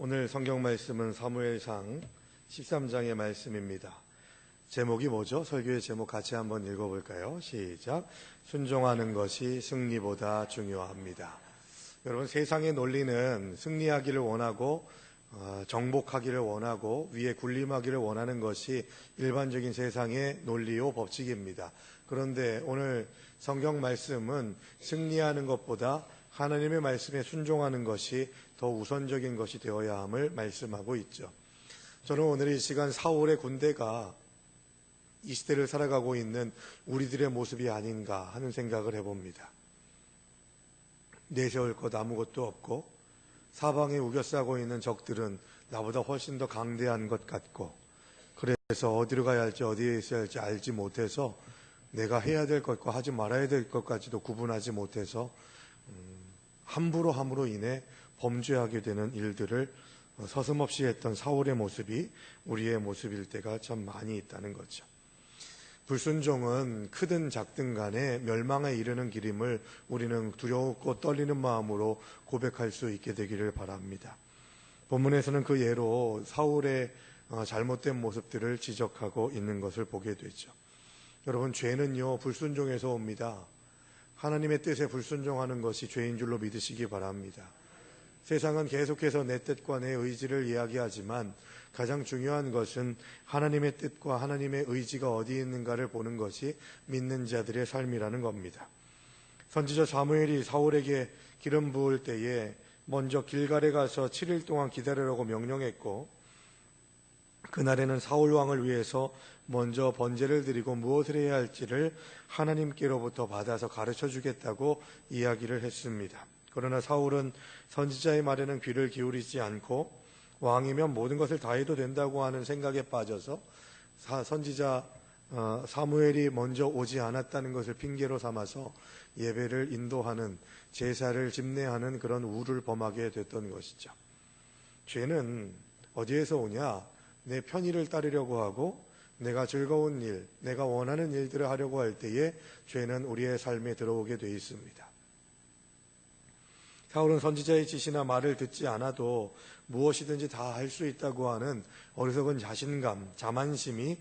오늘 성경 말씀은 사무엘상 13장의 말씀입니다. 제목이 뭐죠? 설교의 제목 같이 한번 읽어볼까요? 시작. 순종하는 것이 승리보다 중요합니다. 여러분, 세상의 논리는 승리하기를 원하고 정복하기를 원하고 위에 군림하기를 원하는 것이 일반적인 세상의 논리요 법칙입니다. 그런데 오늘 성경 말씀은 승리하는 것보다 하나님의 말씀에 순종하는 것이 더 우선적인 것이 되어야 함을 말씀하고 있죠. 저는 오늘 이 시간 사울의 군대가 이 시대를 살아가고 있는 우리들의 모습이 아닌가 하는 생각을 해봅니다. 내세울 것 아무것도 없고 사방에 우겨싸고 있는 적들은 나보다 훨씬 더 강대한 것 같고, 그래서 어디로 가야 할지 어디에 있어야 할지 알지 못해서 내가 해야 될 것과 하지 말아야 될 것까지도 구분하지 못해서 함부로 인해 범죄하게 되는 일들을 서슴없이 했던 사울의 모습이 우리의 모습일 때가 참 많이 있다는 거죠. 불순종은 크든 작든 간에 멸망에 이르는 길임을 우리는 두렵고 떨리는 마음으로 고백할 수 있게 되기를 바랍니다. 본문에서는 그 예로 사울의 잘못된 모습들을 지적하고 있는 것을 보게 되죠. 여러분, 죄는요 불순종에서 옵니다. 하나님의 뜻에 불순종하는 것이 죄인 줄로 믿으시기 바랍니다. 세상은 계속해서 내 뜻과 내 의지를 이야기하지만 가장 중요한 것은 하나님의 뜻과 하나님의 의지가 어디 있는가를 보는 것이 믿는 자들의 삶이라는 겁니다. 선지자 사무엘이 사울에게 기름 부을 때에 먼저 길갈에 가서 7일 동안 기다리라고 명령했고, 그날에는 사울 왕을 위해서 먼저 번제를 드리고 무엇을 해야 할지를 하나님께로부터 받아서 가르쳐 주겠다고 이야기를 했습니다. 그러나 사울은 선지자의 말에는 귀를 기울이지 않고 왕이면 모든 것을 다 해도 된다고 하는 생각에 빠져서 선지자 사무엘이 먼저 오지 않았다는 것을 핑계로 삼아서 예배를 인도하는, 제사를 집례하는 그런 우를 범하게 됐던 것이죠. 죄는 어디에서 오냐? 내 편의를 따르려고 하고 내가 즐거운 일, 내가 원하는 일들을 하려고 할 때에 죄는 우리의 삶에 들어오게 돼 있습니다. 사울은 선지자의 지시나 말을 듣지 않아도 무엇이든지 다 할 수 있다고 하는 어리석은 자신감, 자만심이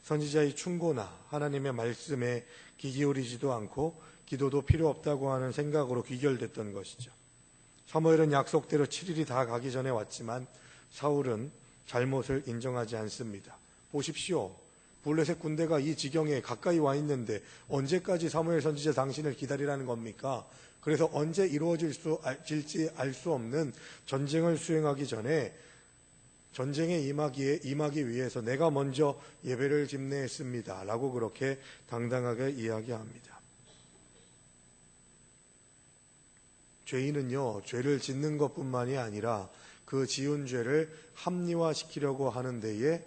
선지자의 충고나 하나님의 말씀에 귀 기울이지도 않고 기도도 필요 없다고 하는 생각으로 귀결됐던 것이죠. 사무엘은 약속대로 7일이 다 가기 전에 왔지만 사울은 잘못을 인정하지 않습니다. 보십시오. 블레셋 군대가 이 지경에 가까이 와 있는데 언제까지 사무엘 선지자 당신을 기다리라는 겁니까? 그래서 언제 이루어질지 알 수 없는 전쟁을 수행하기 전에 전쟁에 임하기 위해서 내가 먼저 예배를 집례했습니다 라고 그렇게 당당하게 이야기합니다. 죄인은요, 죄를 짓는 것뿐만이 아니라 그 지은 죄를 합리화시키려고 하는 데에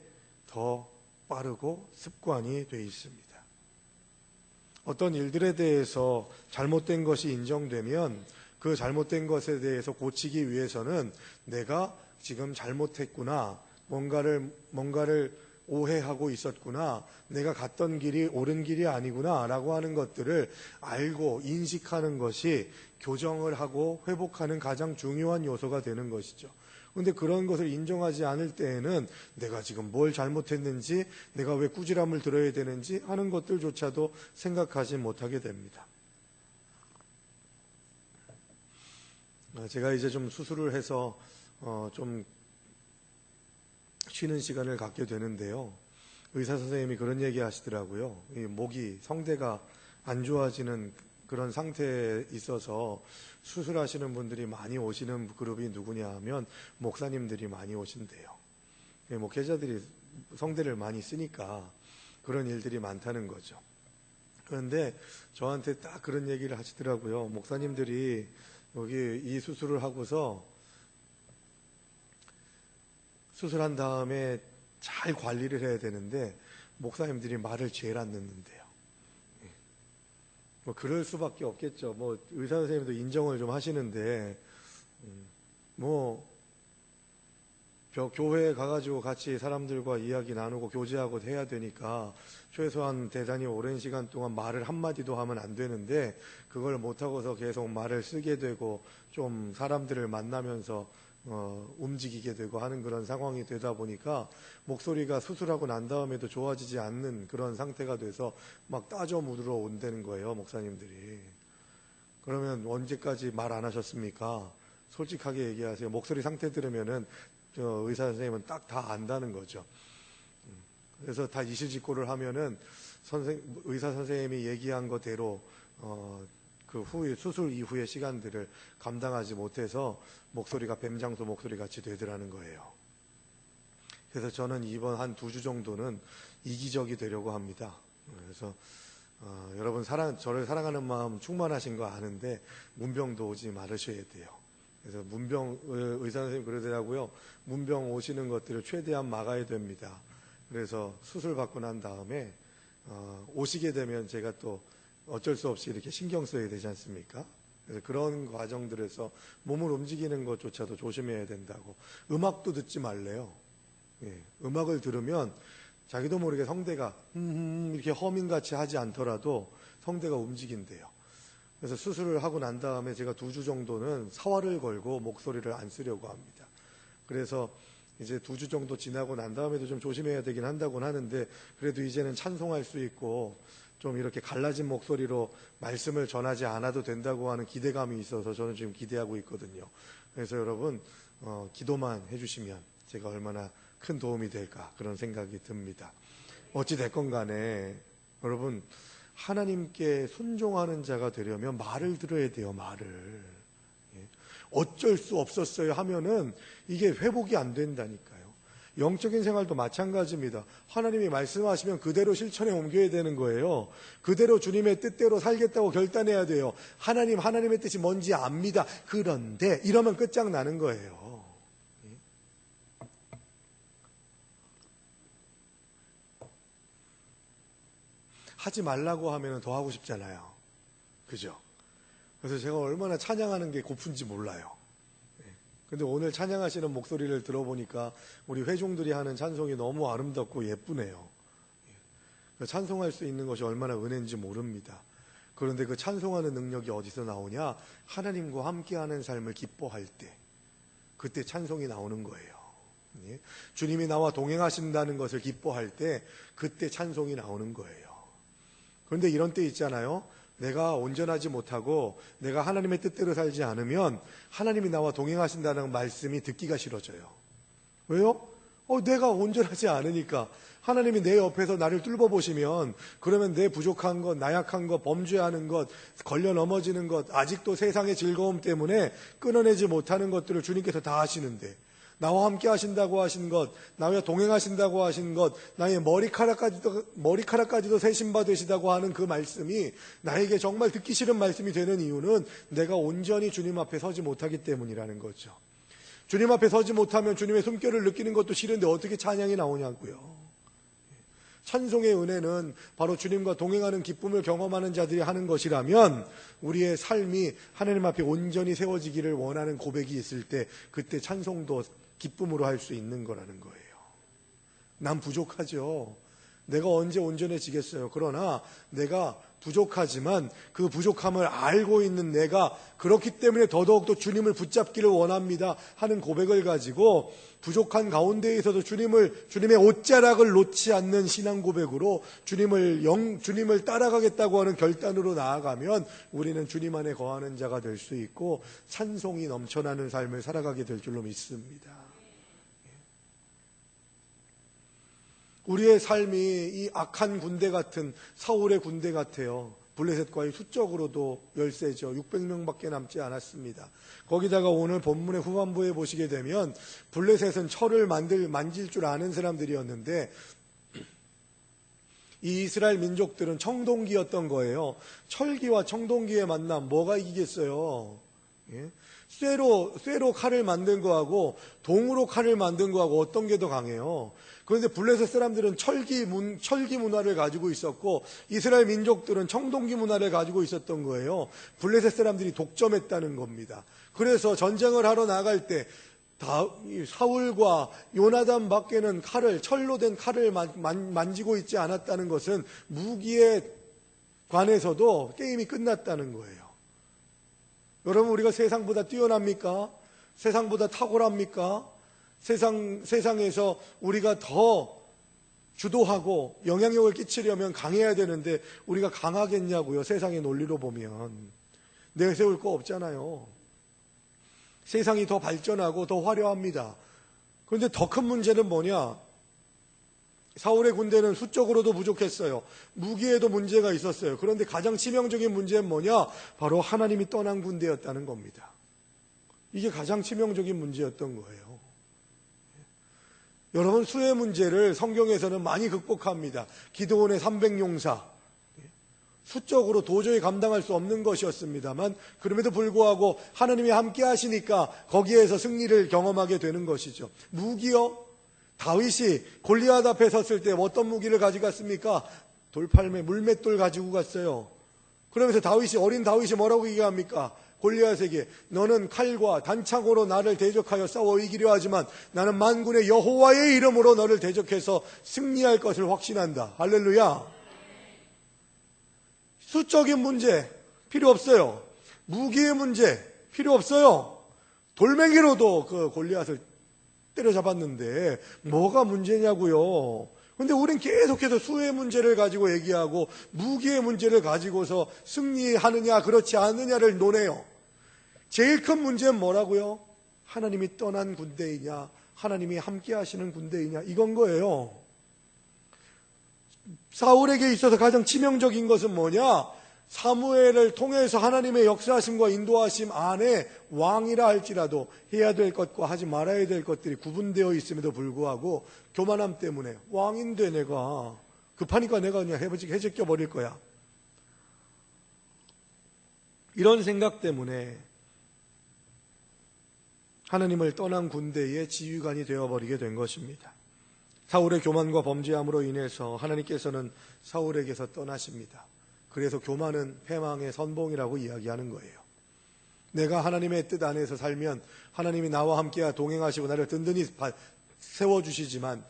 더 빠르고 습관이 되어 있습니다. 어떤 일들에 대해서 잘못된 것이 인정되면 그 잘못된 것에 대해서 고치기 위해서는 내가 지금 잘못했구나, 뭔가를 오해하고 있었구나, 내가 갔던 길이 옳은 길이 아니구나 라고 하는 것들을 알고 인식하는 것이 교정을 하고 회복하는 가장 중요한 요소가 되는 것이죠. 그런데 그런 것을 인정하지 않을 때에는 내가 지금 뭘 잘못했는지, 내가 왜 꾸지람을 들어야 되는지 하는 것들조차도 생각하지 못하게 됩니다. 제가 이제 좀 수술을 해서 좀 쉬는 시간을 갖게 되는데요. 의사 선생님이 그런 얘기 하시더라고요. 이 목이, 성대가 안 좋아지는 그런 상태에 있어서 수술하시는 분들이 많이 오시는 그룹이 누구냐 하면 목사님들이 많이 오신대요. 목회자들이 성대를 많이 쓰니까 그런 일들이 많다는 거죠. 그런데 저한테 딱 그런 얘기를 하시더라고요. 목사님들이 여기 이 수술을 하고서 수술한 다음에 잘 관리를 해야 되는데 목사님들이 말을 제일 안 듣는데요. 그럴 수밖에 없겠죠. 의사 선생님도 인정을 좀 하시는데 교회에 가가지고 같이 사람들과 이야기 나누고 교제하고 해야 되니까 최소한 대단히 오랜 시간 동안 말을 한마디도 하면 안 되는데 그걸 못하고서 계속 말을 쓰게 되고 좀 사람들을 만나면서 움직이게 되고 하는 그런 상황이 되다 보니까 목소리가 수술하고 난 다음에도 좋아지지 않는 그런 상태가 돼서 막 따져 묻으러 온다는 거예요, 목사님들이. 그러면 언제까지 말 안 하셨습니까? 솔직하게 얘기하세요. 목소리 상태 들으면은 의사 선생님은 딱 다 안다는 거죠. 그래서 다 이실직고를 하면은 의사 선생님이 얘기한 거대로 그 후에 수술 이후의 시간들을 감당하지 못해서 목소리가 뱀장소 목소리 같이 되더라는 거예요. 그래서 저는 이번 한 2주 정도는 이기적이 되려고 합니다. 그래서 여러분 저를 사랑하는 마음 충만하신 거 아는데 문병도 오지 말으셔야 돼요. 그래서 의사 선생님 그러더라고요. 문병 오시는 것들을 최대한 막아야 됩니다. 그래서 수술 받고 난 다음에 오시게 되면 제가 또 어쩔 수 없이 이렇게 신경 써야 되지 않습니까? 그래서 그런 과정들에서 몸을 움직이는 것조차도 조심해야 된다고. 음악도 듣지 말래요. 예, 음악을 들으면 자기도 모르게 성대가 이렇게 허밍같이 하지 않더라도 성대가 움직인대요. 그래서 수술을 하고 난 다음에 제가 2주 정도는 사활을 걸고 목소리를 안 쓰려고 합니다. 그래서 이제 2주 정도 지나고 난 다음에도 좀 조심해야 되긴 한다고는 하는데, 그래도 이제는 찬송할 수 있고 좀 이렇게 갈라진 목소리로 말씀을 전하지 않아도 된다고 하는 기대감이 있어서 저는 지금 기대하고 있거든요. 그래서 여러분 기도만 해주시면 제가 얼마나 큰 도움이 될까 그런 생각이 듭니다. 어찌 됐건 간에 여러분 하나님께 순종하는 자가 되려면 말을 들어야 돼요. 말을. 어쩔 수 없었어요 하면은 이게 회복이 안 된다니까요. 영적인 생활도 마찬가지입니다. 하나님이 말씀하시면 그대로 실천에 옮겨야 되는 거예요. 그대로 주님의 뜻대로 살겠다고 결단해야 돼요. 하나님의 뜻이 뭔지 압니다. 그런데 이러면 끝장나는 거예요. 하지 말라고 하면 더 하고 싶잖아요. 그죠? 그래서 제가 얼마나 찬양하는 게 고픈지 몰라요. 근데 오늘 찬양하시는 목소리를 들어보니까 우리 회중들이 하는 찬송이 너무 아름답고 예쁘네요. 찬송할 수 있는 것이 얼마나 은혜인지 모릅니다. 그런데 그 찬송하는 능력이 어디서 나오냐? 하나님과 함께하는 삶을 기뻐할 때, 그때 찬송이 나오는 거예요. 주님이 나와 동행하신다는 것을 기뻐할 때 그때 찬송이 나오는 거예요. 그런데 이런 때 있잖아요. 내가 온전하지 못하고 내가 하나님의 뜻대로 살지 않으면 하나님이 나와 동행하신다는 말씀이 듣기가 싫어져요. 왜요? 내가 온전하지 않으니까. 하나님이 내 옆에서 나를 뚫어보시면 그러면 내 부족한 것, 나약한 것, 범죄하는 것, 걸려 넘어지는 것, 아직도 세상의 즐거움 때문에 끊어내지 못하는 것들을 주님께서 다 하시는데, 나와 함께 하신다고 하신 것, 나와 동행하신다고 하신 것, 나의 머리카락까지도 세심받으시다고 하는 그 말씀이 나에게 정말 듣기 싫은 말씀이 되는 이유는 내가 온전히 주님 앞에 서지 못하기 때문이라는 거죠. 주님 앞에 서지 못하면 주님의 숨결을 느끼는 것도 싫은데 어떻게 찬양이 나오냐고요. 찬송의 은혜는 바로 주님과 동행하는 기쁨을 경험하는 자들이 하는 것이라면, 우리의 삶이 하나님 앞에 온전히 세워지기를 원하는 고백이 있을 때 그때 찬송도 기쁨으로 할 수 있는 거라는 거예요. 난 부족하죠. 내가 언제 온전해지겠어요. 그러나 내가 부족하지만 그 부족함을 알고 있는 내가 그렇기 때문에 더더욱더 주님을 붙잡기를 원합니다 하는 고백을 가지고, 부족한 가운데에서도 주님의 옷자락을 놓지 않는 신앙 고백으로 주님을 따라가겠다고 하는 결단으로 나아가면 우리는 주님 안에 거하는 자가 될 수 있고 찬송이 넘쳐나는 삶을 살아가게 될 줄로 믿습니다. 우리의 삶이 이 악한 군대 같은 사울의 군대 같아요. 블레셋과의 수적으로도 열세죠. 600명밖에 남지 않았습니다. 거기다가 오늘 본문의 후반부에 보시게 되면 블레셋은 철을 만질 줄 아는 사람들이었는데 이 이스라엘 민족들은 청동기였던 거예요. 철기와 청동기의 만남, 뭐가 이기겠어요? 쇠로 칼을 만든 거하고 동으로 칼을 만든 거하고 어떤 게 더 강해요? 그런데 블레셋 사람들은 철기 문화를 가지고 있었고 이스라엘 민족들은 청동기 문화를 가지고 있었던 거예요. 블레셋 사람들이 독점했다는 겁니다. 그래서 전쟁을 하러 나갈 때 사울과 요나단 밖에는 철로 된 칼을 만지고 있지 않았다는 것은 무기에 관해서도 게임이 끝났다는 거예요. 여러분, 우리가 세상보다 뛰어납니까? 세상보다 탁월합니까? 세상에서 우리가 더 주도하고 영향력을 끼치려면 강해야 되는데 우리가 강하겠냐고요. 세상의 논리로 보면 내세울 거 없잖아요. 세상이 더 발전하고 더 화려합니다. 그런데 더 큰 문제는 뭐냐? 사울의 군대는 수적으로도 부족했어요. 무기에도 문제가 있었어요. 그런데 가장 치명적인 문제는 뭐냐? 바로 하나님이 떠난 군대였다는 겁니다. 이게 가장 치명적인 문제였던 거예요. 여러분, 수의 문제를 성경에서는 많이 극복합니다. 기드온의 300용사. 수적으로 도저히 감당할 수 없는 것이었습니다만 그럼에도 불구하고 하나님이 함께 하시니까 거기에서 승리를 경험하게 되는 것이죠. 무기요? 다윗이 골리앗 앞에 섰을 때 어떤 무기를 가져갔습니까? 돌팔매, 물맷돌 가지고 갔어요. 그러면서 어린 다윗이 뭐라고 얘기합니까? 골리앗에게 너는 칼과 단창으로 나를 대적하여 싸워 이기려 하지만 나는 만군의 여호와의 이름으로 너를 대적해서 승리할 것을 확신한다. 할렐루야. 수적인 문제 필요 없어요. 무기의 문제 필요 없어요. 돌멩이로도 그 골리앗을 때려잡았는데 뭐가 문제냐고요. 그런데 우린 계속해서 수의 문제를 가지고 얘기하고 무기의 문제를 가지고서 승리하느냐 그렇지 않느냐를 논해요. 제일 큰 문제는 뭐라고요? 하나님이 떠난 군대이냐 하나님이 함께 하시는 군대이냐 이건 거예요. 사울에게 있어서 가장 치명적인 것은 뭐냐? 사무엘을 통해서 하나님의 역사하심과 인도하심 안에 왕이라 할지라도 해야 될 것과 하지 말아야 될 것들이 구분되어 있음에도 불구하고 교만함 때문에 왕인데 내가 급하니까 내가 그냥 해제껴 버릴 거야. 이런 생각 때문에 하나님을 떠난 군대의 지휘관이 되어버리게 된 것입니다. 사울의 교만과 범죄함으로 인해서 하나님께서는 사울에게서 떠나십니다. 그래서 교만은 패망의 선봉이라고 이야기하는 거예요. 내가 하나님의 뜻 안에서 살면 하나님이 나와 함께 동행하시고 나를 든든히 세워주시지만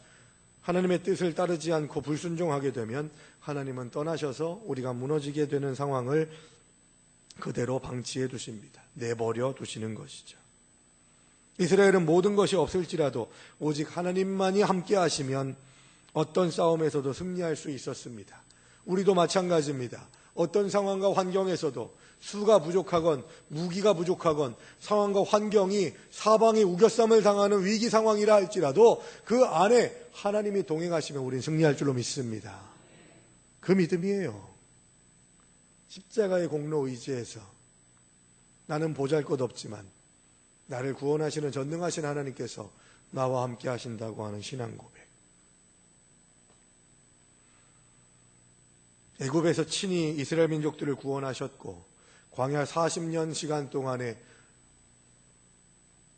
하나님의 뜻을 따르지 않고 불순종하게 되면 하나님은 떠나셔서 우리가 무너지게 되는 상황을 그대로 방치해 두십니다. 내버려 두시는 것이죠. 이스라엘은 모든 것이 없을지라도 오직 하나님만이 함께 하시면 어떤 싸움에서도 승리할 수 있었습니다. 우리도 마찬가지입니다. 어떤 상황과 환경에서도 수가 부족하건 무기가 부족하건 상황과 환경이 사방이 우겨쌈을 당하는 위기 상황이라 할지라도 그 안에 하나님이 동행하시면 우리는 승리할 줄로 믿습니다. 그 믿음이에요. 십자가의 공로 의지해서 나는 보잘것없지만 나를 구원하시는 전능하신 하나님께서 나와 함께 하신다고 하는 신앙 고백. 애굽에서 친히 이스라엘 민족들을 구원하셨고 광야 40년 시간 동안에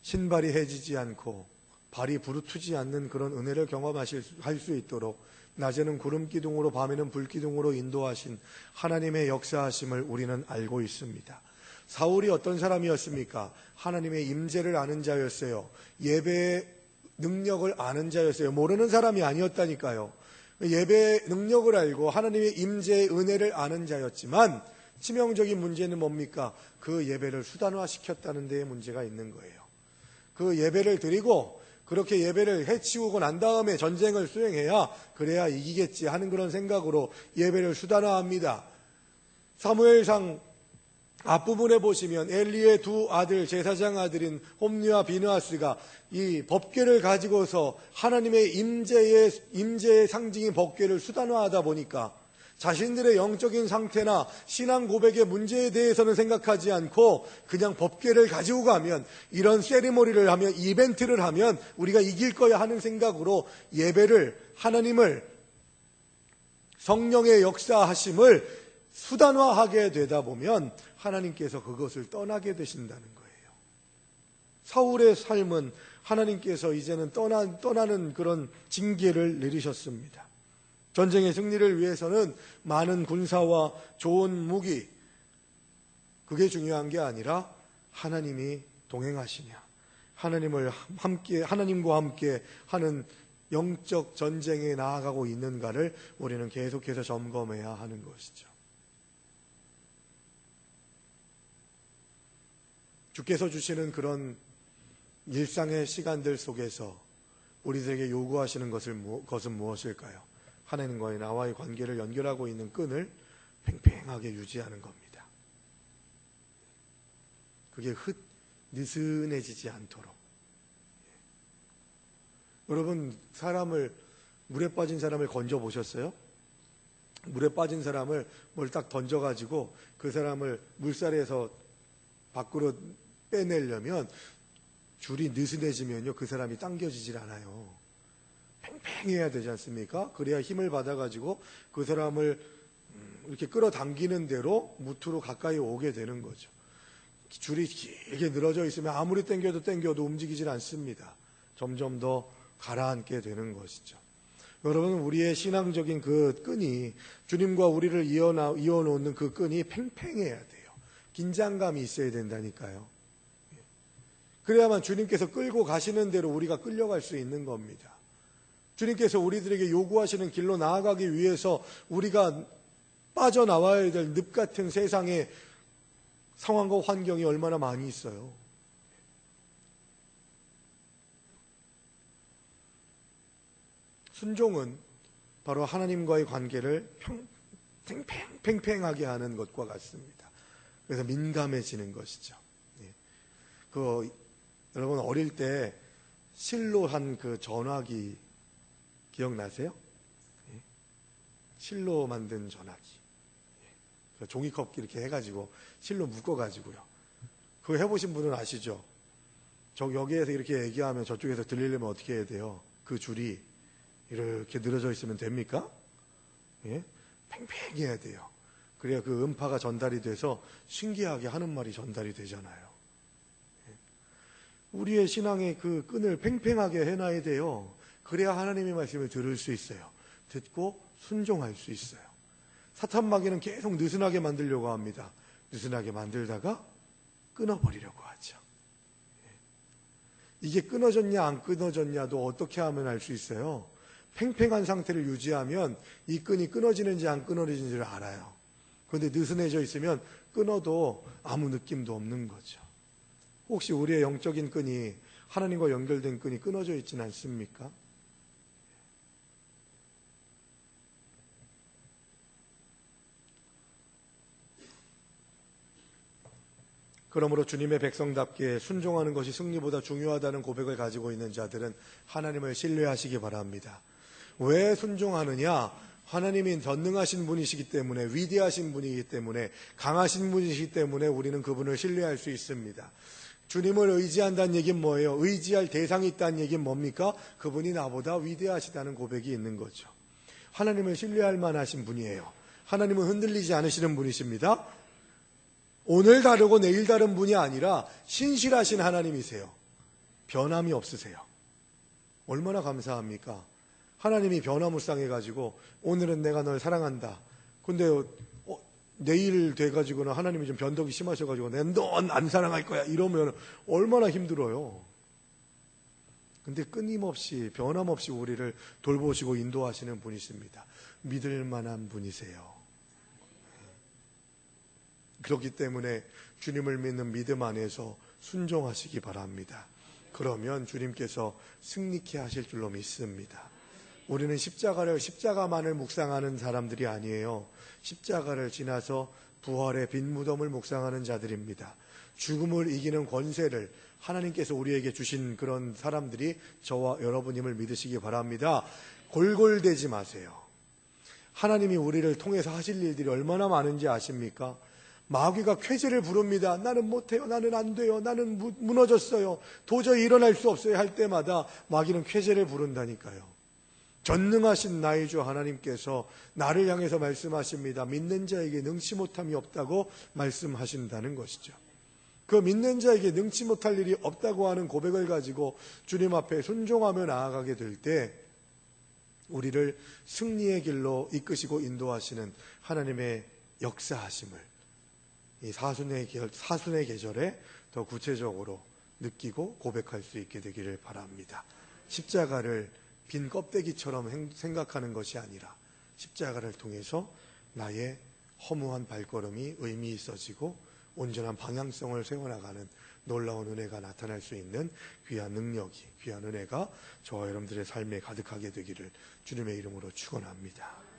신발이 해지지 않고 발이 부르트지 않는 그런 은혜를 할 수 있도록 낮에는 구름 기둥으로 밤에는 불 기둥으로 인도하신 하나님의 역사하심을 우리는 알고 있습니다. 사울이 어떤 사람이었습니까? 하나님의 임재를 아는 자였어요. 예배의 능력을 아는 자였어요. 모르는 사람이 아니었다니까요. 예배의 능력을 알고 하나님의 임재의 은혜를 아는 자였지만 치명적인 문제는 뭡니까? 그 예배를 수단화시켰다는 데에 문제가 있는 거예요. 그 예배를 드리고 그렇게 예배를 해치우고 난 다음에 전쟁을 수행해야 그래야 이기겠지 하는 그런 생각으로 예배를 수단화합니다. 사무엘상 앞부분에 보시면 엘리의 두 아들, 제사장 아들인 홈리와 비느하스가 이 법궤를 가지고서 하나님의 임재의 상징인 법궤를 수단화하다 보니까 자신들의 영적인 상태나 신앙 고백의 문제에 대해서는 생각하지 않고 그냥 법궤를 가지고 가면 이런 세리머니를 하면 이벤트를 하면 우리가 이길 거야 하는 생각으로 예배를 하나님을 성령의 역사하심을 수단화하게 되다 보면 하나님께서 그것을 떠나게 되신다는 거예요. 사울의 삶은 하나님께서 이제는 떠나는 그런 징계를 내리셨습니다. 전쟁의 승리를 위해서는 많은 군사와 좋은 무기, 그게 중요한 게 아니라 하나님이 동행하시냐, 하나님과 함께 하는 영적 전쟁에 나아가고 있는가를 우리는 계속해서 점검해야 하는 것이죠. 주께서 주시는 그런 일상의 시간들 속에서 우리들에게 요구하시는 것은 무엇일까요? 하나님과의 나와의 관계를 연결하고 있는 끈을 팽팽하게 유지하는 겁니다. 그게 느슨해지지 않도록. 여러분, 물에 빠진 사람을 건져 보셨어요? 물에 빠진 사람을 뭘 딱 던져가지고 그 사람을 물살에서 밖으로 빼내려면 줄이 느슨해지면요, 그 사람이 당겨지질 않아요. 팽팽해야 되지 않습니까? 그래야 힘을 받아가지고 그 사람을 이렇게 끌어당기는 대로 무트로 가까이 오게 되는 거죠. 줄이 길게 늘어져 있으면 아무리 당겨도 움직이질 않습니다. 점점 더 가라앉게 되는 것이죠. 여러분, 우리의 신앙적인 그 끈이, 주님과 우리를 이어놓는 그 끈이 팽팽해야 돼요. 긴장감이 있어야 된다니까요. 그래야만 주님께서 끌고 가시는 대로 우리가 끌려갈 수 있는 겁니다. 주님께서 우리들에게 요구하시는 길로 나아가기 위해서 우리가 빠져나와야 될 늪 같은 세상의 상황과 환경이 얼마나 많이 있어요. 순종은 바로 하나님과의 관계를 팽팽하게 하는 것과 같습니다. 그래서 민감해지는 것이죠. 여러분, 어릴 때 실로 한 그 전화기 기억나세요? 실로 만든 전화기. 종이컵 이렇게 해가지고 실로 묶어가지고요. 그거 해보신 분은 아시죠? 여기에서 이렇게 얘기하면 저쪽에서 들리려면 어떻게 해야 돼요? 그 줄이 이렇게 늘어져 있으면 됩니까? 팽팽해야 돼요. 그래야 그 음파가 전달이 돼서 신기하게 하는 말이 전달이 되잖아요. 우리의 신앙의 그 끈을 팽팽하게 해놔야 돼요. 그래야 하나님의 말씀을 들을 수 있어요. 듣고 순종할 수 있어요. 사탄 마귀는 계속 느슨하게 만들려고 합니다. 느슨하게 만들다가 끊어버리려고 하죠. 이게 끊어졌냐 안 끊어졌냐도 어떻게 하면 알 수 있어요? 팽팽한 상태를 유지하면 이 끈이 끊어지는지 안 끊어지는지를 알아요. 그런데 느슨해져 있으면 끊어도 아무 느낌도 없는 거죠. 혹시 우리의 영적인 끈이, 하나님과 연결된 끈이 끊어져 있지는 않습니까? 그러므로 주님의 백성답게 순종하는 것이 승리보다 중요하다는 고백을 가지고 있는 자들은 하나님을 신뢰하시기 바랍니다. 왜 순종하느냐? 하나님이 전능하신 분이시기 때문에, 위대하신 분이기 때문에, 강하신 분이시기 때문에 우리는 그분을 신뢰할 수 있습니다. 주님을 의지한다는 얘기는 뭐예요? 의지할 대상이 있다는 얘기는 뭡니까? 그분이 나보다 위대하시다는 고백이 있는 거죠. 하나님을 신뢰할 만하신 분이에요. 하나님은 흔들리지 않으시는 분이십니다. 오늘 다르고 내일 다른 분이 아니라 신실하신 하나님이세요. 변함이 없으세요. 얼마나 감사합니까? 하나님이 변화무쌍해가지고 오늘은 내가 널 사랑한다. 근데 내일 돼가지고는 하나님이 좀 변덕이 심하셔가지고 넌 안 사랑할 거야 이러면 얼마나 힘들어요. 근데 끊임없이 변함없이 우리를 돌보시고 인도하시는 분이십니다. 믿을 만한 분이세요. 그렇기 때문에 주님을 믿는 믿음 안에서 순종하시기 바랍니다. 그러면 주님께서 승리케 하실 줄로 믿습니다. 우리는 십자가만을 묵상하는 사람들이 아니에요. 십자가를 지나서 부활의 빈 무덤을 묵상하는 자들입니다. 죽음을 이기는 권세를 하나님께서 우리에게 주신 그런 사람들이 저와 여러분임을 믿으시기 바랍니다. 골골대지 마세요. 하나님이 우리를 통해서 하실 일들이 얼마나 많은지 아십니까? 마귀가 쾌재를 부릅니다. 나는 못해요. 나는 안 돼요. 나는 무너졌어요. 도저히 일어날 수 없어요. 할 때마다 마귀는 쾌재를 부른다니까요. 전능하신 나의 주 하나님께서 나를 향해서 말씀하십니다. 믿는 자에게 능치 못함이 없다고 말씀하신다는 것이죠. 그 믿는 자에게 능치 못할 일이 없다고 하는 고백을 가지고 주님 앞에 순종하며 나아가게 될 때 우리를 승리의 길로 이끄시고 인도하시는 하나님의 역사하심을 이 사순의 계절에 더 구체적으로 느끼고 고백할 수 있게 되기를 바랍니다. 십자가를 빈 껍데기처럼 생각하는 것이 아니라 십자가를 통해서 나의 허무한 발걸음이 의미 있어지고 온전한 방향성을 세워나가는 놀라운 은혜가 나타날 수 있는 귀한 능력이, 귀한 은혜가 저와 여러분들의 삶에 가득하게 되기를 주님의 이름으로 축원합니다.